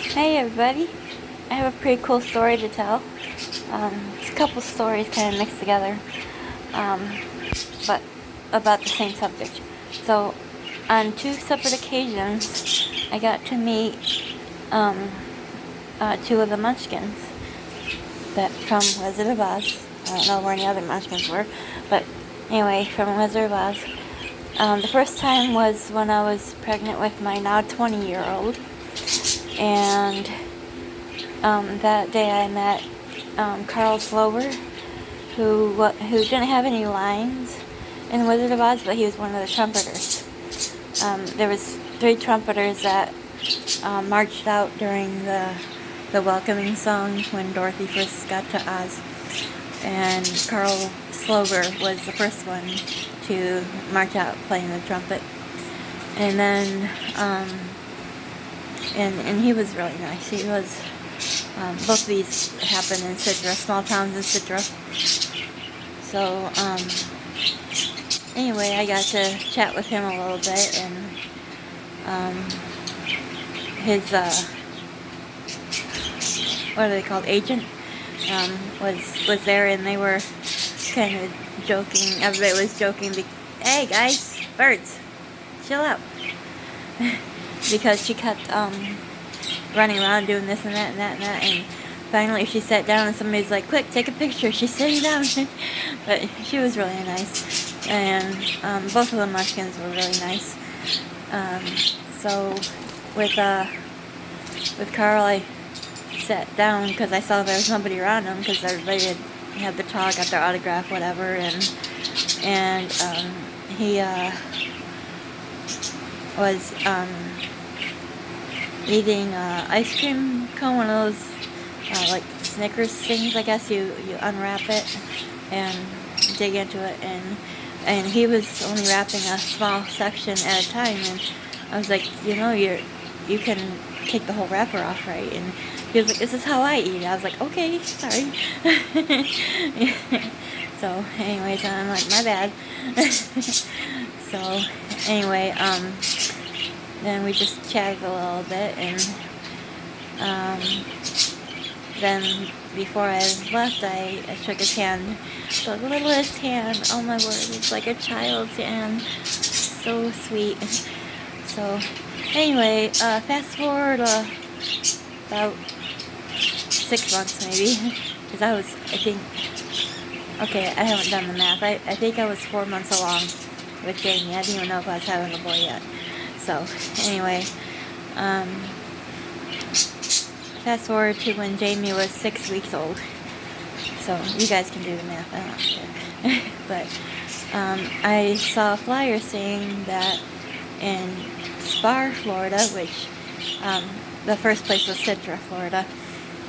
Hey everybody, I have a pretty cool story to tell. It's a couple stories kind of mixed together, um, but about the same subject. So, on two separate occasions, I got to meet um, two of the munchkins that from Wizard of Oz. I don't know where any other munchkins were, but anyway, from Wizard of Oz. The first time was when I was pregnant with my now 20-year-old, and that day I met Carl Slover, who didn't have any lines in Wizard of Oz, but he was one of the trumpeters. There was three trumpeters that marched out during the welcoming song when Dorothy first got to Oz, and Carl Slover was the first one to march out playing the trumpet. And then and he was really nice. He was both of these happened in Citra, small towns in Citra. So anyway, I got to chat with him a little bit, and his what are they called, agent, was there, and they were kind of joking. Everybody was joking. Hey guys, birds, chill out, because she kept running around doing this and that and that and that, and finally she sat down and somebody's like, quick, take a picture. She's sitting down. But she was really nice, and both of the munchkins were really nice. So with Carl, I sat down because I saw there was nobody around him, because everybody had the talk, got their autograph, whatever, and he was eating ice cream cone, one of those like Snickers things, I guess. You unwrap it and dig into it, and he was only wrapping a small section at a time, and I was like, you can take the whole wrapper off, right? And he was like, this is how I eat. I was like, okay, sorry. So anyways, I'm like, my bad. So anyway, then we just chatted a little bit, and then before I left, I shook his hand, the littlest hand, oh my word, it's like a child's hand, so sweet. So anyway, fast forward about 6 months maybe, because I think, okay, I haven't done the math, I think I was 4 months along with Jamie. I didn't even know if I was having a boy yet. So anyway, fast forward to when Jamie was 6 weeks old. So you guys can do the math, I don't care. But I saw a flyer saying that in Spar, Florida, which the first place was Citra, Florida,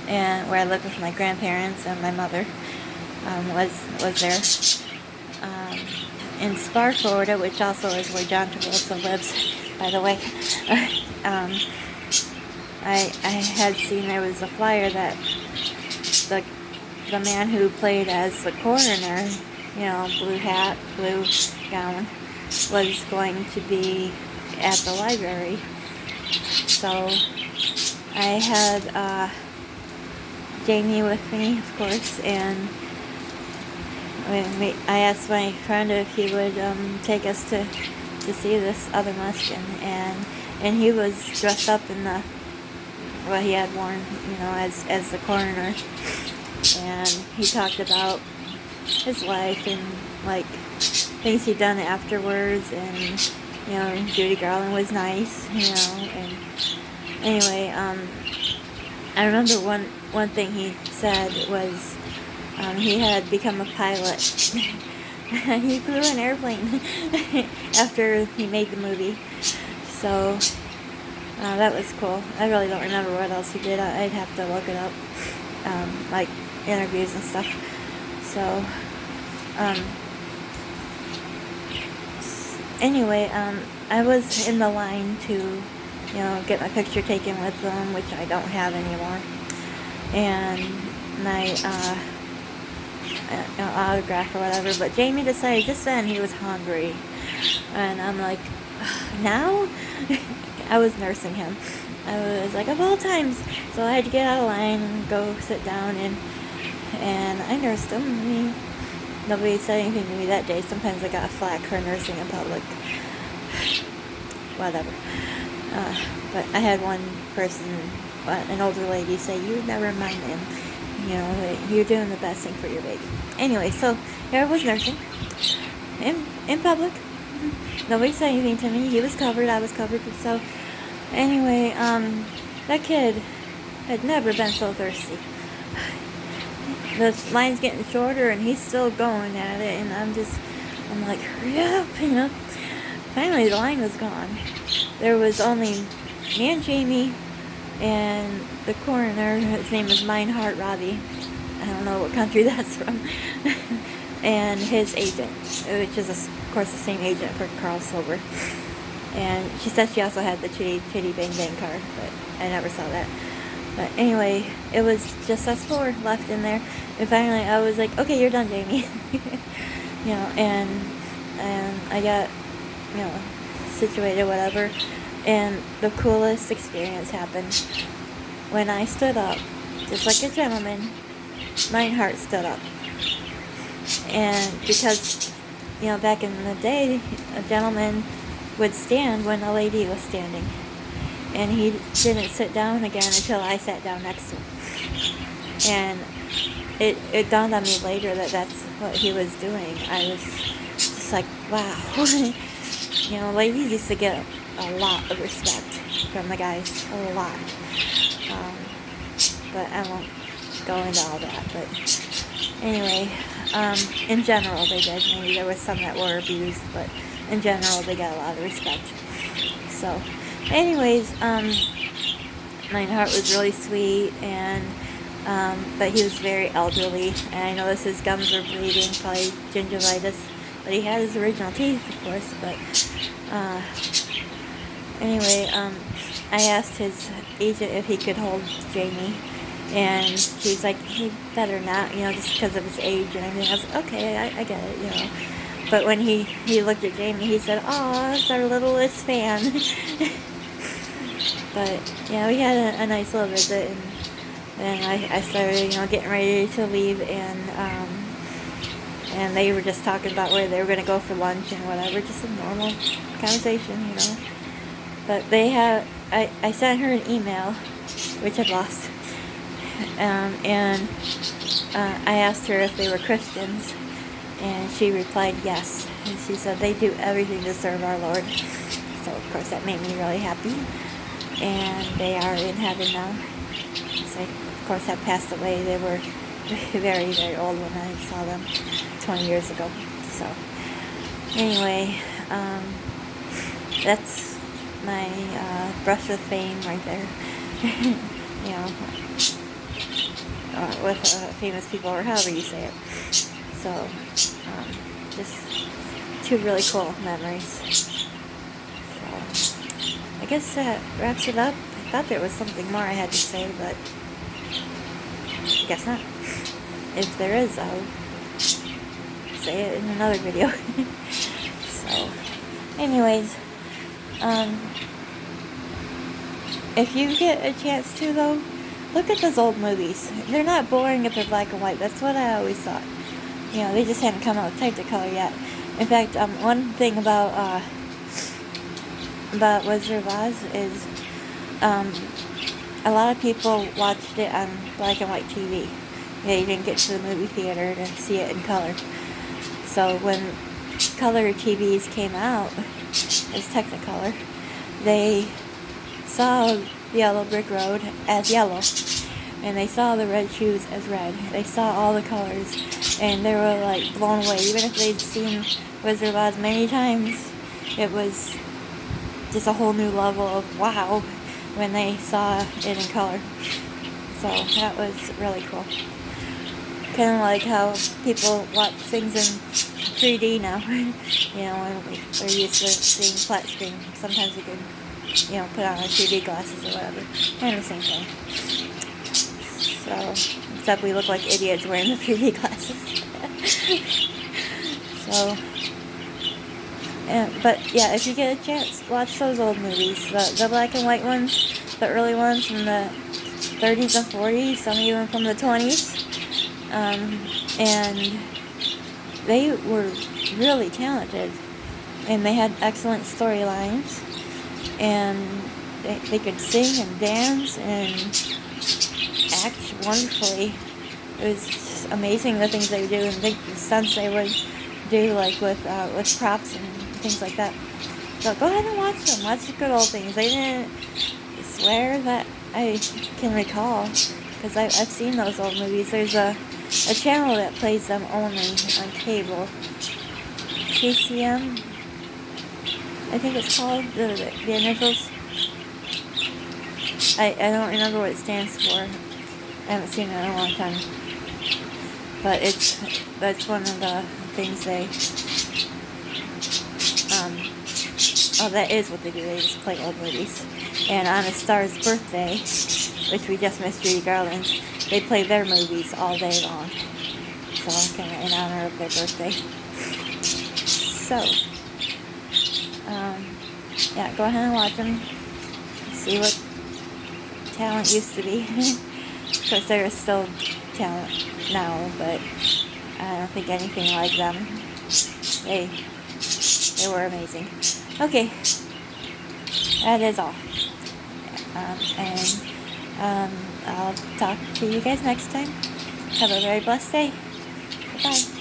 and where I lived with my grandparents and my mother, was there. In Spar, Florida, which also is where John Travolta lives, by the way, I had seen there was a flyer that the man who played as the coroner, blue hat, blue gown, was going to be at the library. So I had Jamie with me, of course, and I asked my friend if he would take us to see this other munchkin, and he was dressed up in what he had worn, as the coroner, and he talked about his life and like things he'd done afterwards, and Judy Garland was nice, and anyway, I remember one thing he said was he had become a pilot. He flew an airplane after he made the movie. So that was cool. I really don't remember what else he did. I'd have to look it up, like interviews and stuff. So anyway, I was in the line to get my picture taken with them, which I don't have anymore, and my autograph or whatever. But Jamie decided just then he was hungry, and I'm like, now? I was nursing him. I was like, of all times. So I had to get out of line and go sit down, and I nursed him. I mean, nobody said anything to me that day. Sometimes I got flack for nursing in public. Whatever. But I had one person, an older lady, say, "You never mind him. You know, you're doing the best thing for your baby." Anyway, so here I was nursing in public. Nobody said anything to me. He was covered. I was covered. So anyway, that kid had never been so thirsty. The line's getting shorter, and he's still going at it, and I'm like, hurry up, you know. Finally, the line was gone. There was only me and Jamie and the coroner. His name is Meinhardt Robbie. I don't know what country that's from. And his agent, which is, of course, the same agent for Carl Silver. And she said she also had the Chitty Bang Bang car, but I never saw that. But anyway, it was just us four left in there. And finally, I was like, okay, you're done, Jamie. You know, and I got, you know, situated, whatever. And the coolest experience happened when I stood up, just like a gentleman. Meinhardt stood up. And because, you know, back in the day, a gentleman would stand when a lady was standing. And he didn't sit down again until I sat down next to him. And it dawned on me later that that's what he was doing. I was just like, wow. You know, ladies used to get a lot of respect from the guys. A lot. But I won't go into all that. But anyway, in general they did. Maybe there was some that were abused, but in general they got a lot of respect. So anyways, Meinhardt was really sweet, and but he was very elderly, and I noticed his gums were bleeding, probably gingivitis, but he had his original teeth, of course. But anyway, I asked his agent if he could hold Jamie, and she's like, he better not, you know, just because of his age and everything. I was like, okay, I get it, you know. But when he looked at Jamie, he said, "Oh, it's our littlest fan." But yeah, we had a nice little visit, and I started, you know, getting ready to leave, and they were just talking about where they were going to go for lunch and whatever, just a normal conversation, you know. But I sent her an email, which I've lost, and I asked her if they were Christians, and she replied yes. And she said they do everything to serve our Lord. So of course that made me really happy. And they are in heaven now. So of course have passed away. They were very, very old when I saw them 20 years ago. So anyway, that's my brush with fame right there. You know, with famous people, or however you say it. So just two really cool memories. So I guess that wraps it up. I thought there was something more I had to say, but I guess not. If there is, I'll say it in another video. So anyways, if you get a chance to, though, look at those old movies. They're not boring if they're black and white. That's what I always thought. You know, they just hadn't come out with Technicolor yet. In fact, one thing about Wizard of Oz is a lot of people watched it on black and white TV. They didn't get to the movie theater to see it in color. So when color TVs came out as Technicolor, they saw the yellow brick road as yellow, and they saw the red shoes as red. They saw all the colors, and they were like blown away. Even if they'd seen Wizard of Oz many times, it was just a whole new level of wow when they saw it in color. So that was really cool. Kind of like how people watch things in 3D now. You know, when they're used to seeing flat screen. Sometimes you can, you know, put on a 3D glasses or whatever. Kind of the same thing. So, except we look like idiots wearing the 3D glasses. So, but yeah, if you get a chance, watch those old movies. The black and white ones, the early ones from the 30s and 40s, some even from the 20s. And they were really talented, and they had excellent storylines, and they could sing and dance and act wonderfully. It was just amazing the things they would do, and the stunts they would do, like with props and things like that. So go ahead and watch them. Watch the good old things. They didn't swear that I can recall, because I've seen those old movies. There's a channel that plays them only on cable. KCM, I think it's called, the initials. I don't remember what it stands for. I haven't seen it in a long time. But that's one of the things they, oh, that is what they do. They just play old movies. And on A Star's birthday, which we just missed, Judy Garland's, they play their movies all day long. So, kind of in honor of their birthday. So, yeah, go ahead and watch them. See what talent used to be. Of course, there is still talent now, but I don't think anything like them. They were amazing. Okay, that is all. And I'll talk to you guys next time. Have a very blessed day. Bye.